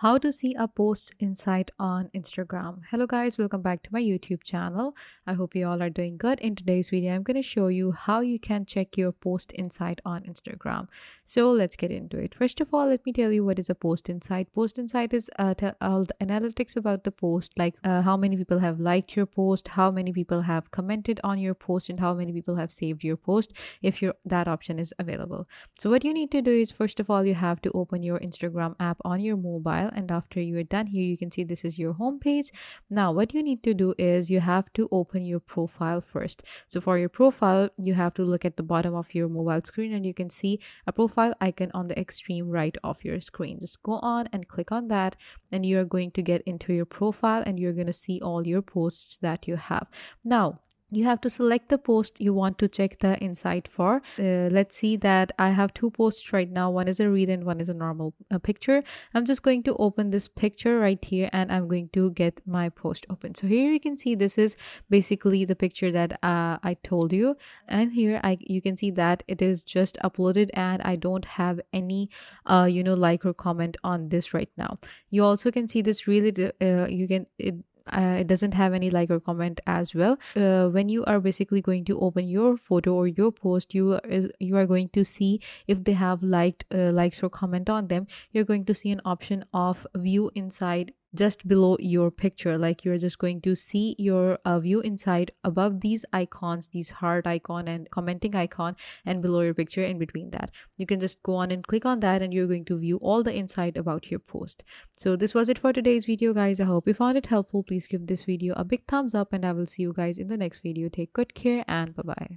How to see a post insight on Instagram. Hello guys, welcome back to my YouTube channel. I hope you all are doing good. In today's video, I'm going to show you how you can check your post insight on Instagram. So let's get into it. First of all, let me tell you what is a post insight. Post insight is all the analytics about the post, like how many people have liked your post, how many people have commented on your post, and how many people have saved your post if that option is available. So what you need to do is, first of all, you have to open your Instagram app on your mobile, and after you are done here, you can see this is your home page. Now what you need to do is you have to open your profile first. So for your profile, you have to look at the bottom of your mobile screen, and you can see a profile icon on the extreme right of your screen. Just go on and click on that, and you're going to get into your profile, and you're going to see all your posts that you have. Now you have to select the post you want to check the insight for. Let's see that I have two posts right now. One is a reel and one is a normal picture. I'm just going to open this picture right here, and I'm going to get my post open. So here you can see this is basically the picture that I told you, and here you can see that it is just uploaded, and I don't have any like or comment on this right now. You also can see this really it doesn't have any like or comment as well. When you are basically going to open your photo or your post, you are going to see if they have likes or comment on them. You're going to see an option of view inside just below your picture. Like, you're just going to see your view inside above these icons, these heart icon and commenting icon, and below your picture. In between that, you can just go on and click on that, and you're going to view all the insight about your post. So this was it for today's video, guys. I hope you found it helpful. Please give this video a big thumbs up, and I will see you guys in the next video. Take good care, and bye bye.